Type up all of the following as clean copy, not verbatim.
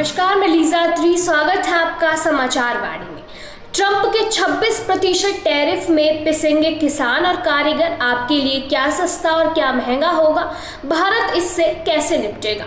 नमस्कार, मैं लीजा अत्री। स्वागत है आपका समाचार वाणी में। ट्रंप के 26% टैरिफ में पिसेंगे किसान और कारीगर। आपके लिए क्या सस्ता और क्या महंगा होगा? भारत इससे कैसे निपटेगा?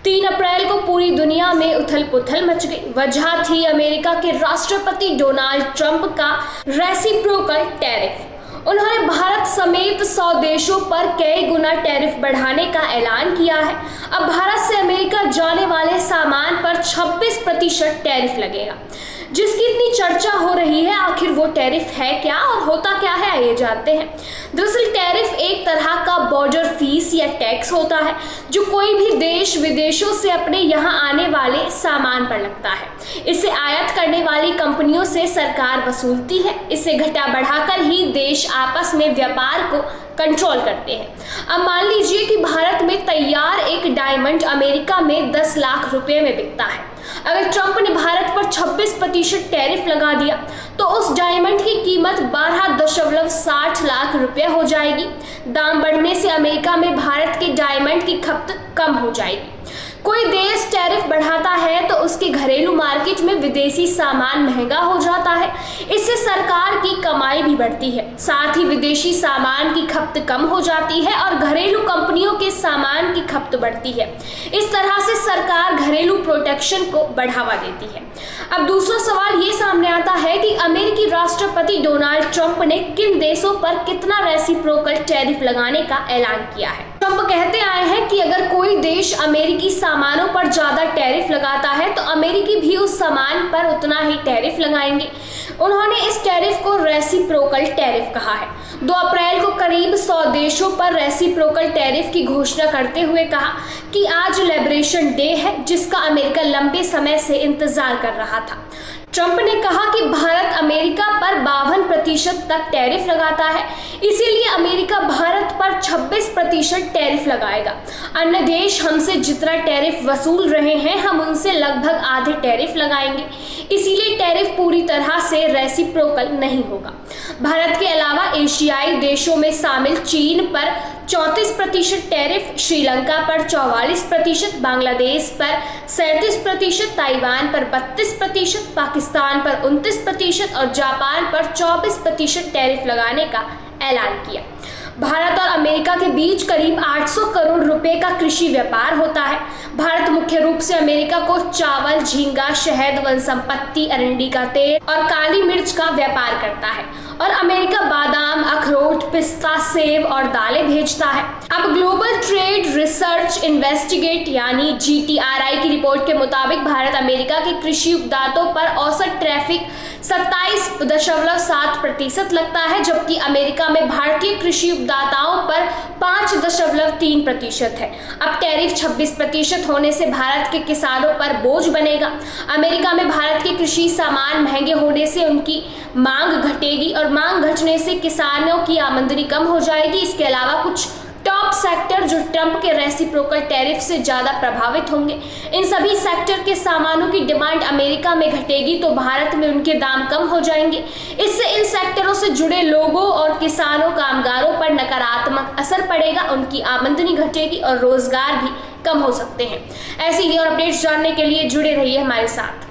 3 अप्रैल को पूरी दुनिया में उथल पुथल मच गई। वजह थी अमेरिका के राष्ट्रपति डोनाल्ड ट्रंप का रेसिप्रोकल टैरिफ। उन्होंने भारत समेत 100 देशों पर कई गुना टैरिफ बढ़ाने का ऐलान किया है। अब भारत से अमेरिका जाने वाले सामान पर 26% टैरिफ लगेगा, जिसकी इतनी चर्चा हो रही है। आखिर वो टैरिफ है क्या और होता क्या है, आइए जानते हैं। दरअसल टैरिफ एक तरह का बॉर्डर फीस या टैक्स होता है, जो कोई भी देश विदेशों से अपने यहाँ आने वाले सामान पर लगता है। इसे आयात करने वाली कंपनियों से सरकार वसूलती है। इसे घटा बढ़ाकर ही देश आपस में व्यापार को कंट्रोल करते हैं। अब मान लीजिए कि भारत में तैयार एक डायमंड अमेरिका में 10 लाख रुपए में बिकता है। अगर ट्रंप ने भारत पर 26% टैरिफ लगा दिया तो उस डायमंड की कीमत 12.60 लाख रुपए हो जाएगी। दाम बढ़ने से अमेरिका में भारत के डायमंड की खपत कम हो जाएगी। कोई देश टैरिफ बढ़ाता है तो उसके घरेलू मार्केट में विदेशी सामान महंगा हो जाता है। इससे सरकार की कमाई भी बढ़ती है, साथ ही विदेशी सामान की खपत कम हो जाती है और घरेलू कंपनियों के सामान की खपत बढ़ती है। इस तरह से सरकार घरेलू प्रोटेक्शन को बढ़ावा देती है। अब दूसरा सवाल ये सामने आता है कि अमेरिकी राष्ट्रपति डोनाल्ड ट्रंप ने किन देशों पर कितना रेसिप्रोकल टैरिफ लगाने का ऐलान किया है। ट्रंप कहते आए हैं कि अगर कोई देश अमेरिकी सामानों पर ज्यादा टैरिफ लगाता है तो अमेरिकी भी उस सामान पर उतना ही टैरिफ लगाएंगे। उन्होंने इस टैरिफ को रेसिप्रोकल टैरिफ कहा है। 2 अप्रैल को करीब 100 देशों पर रेसिप्रोकल टैरिफ की घोषणा करते हुए कहा कि आज लिबरेशन डे है, जिसका अमेरिका लंबे समय से इंतजार कर रहा था। ट्रंप ने कहा कि भारत अमेरिका पर 52% तक टैरिफ लगाता है, इसीलिए अमेरिका भारत पर 26% टैरिफ लगाएगा। अन्य देश हमसे जितना टैरिफ वसूल रहे हैं, हम उनसे लगभग आधे टैरिफ लगाएंगे। इसीलिए टैरिफ पूरी तरह से रेसिप्रोकल नहीं होगा। भारत के अलावा एशियाई देशों में शामिल चीन पर 34% टैरिफ, श्रीलंका पर 44%, बांग्लादेश पर 37%, ताइवान पर 32%, पाकिस्तान पर 29% और जापान पर 24% टैरिफ लगाने का ऐलान किया। भारत और अमेरिका के बीच करीब 800 करोड़ रुपए का कृषि व्यापार होता है। भारत मुख्य रूप से अमेरिका को चावल, झींगा, शहद, वन संपत्ति, अरंडी का तेल और काली मिर्च का व्यापार करता है और अमेरिका बादाम, अखरोट, पिस्ता, सेब और दालें भेजता है। अब ग्लोबल ट्रेड रिसर्च इन्वेस्टिगेट यानी GTRI की रिपोर्ट के मुताबिक भारत अमेरिका के कृषि उत्पादों पर औसत टैरिफ 27.7% लगता है, जबकि अमेरिका में भारतीय कृषि उत्पादों पर 5.3% है। अब टैरिफ 26% होने से भारत के किसानों पर बोझ बनेगा। अमेरिका में भारत के कृषि सामान महंगे होने से उनकी मांग घटेगी और मांग घटने से किसानों की आमदनी कम हो जाएगी। इसके अलावा कुछ टॉप सेक्टर जो ट्रंप के रेसिप्रोकल टैरिफ से ज्यादा प्रभावित होंगे। इन सभी सेक्टर के सामानों की डिमांड अमेरिका में घटेगी तो भारत में उनके दाम कम हो जाएंगे। इससे इन सेक्टरों से जुड़े लोगों और किसानों, कामगारों पर नकारात्मक असर पड़ेगा। उनकी आमदनी घटेगी और रोजगार भी कम हो सकते हैं। ऐसी ही और अपडेट्स जानने के लिए जुड़े रहिए हमारे साथ।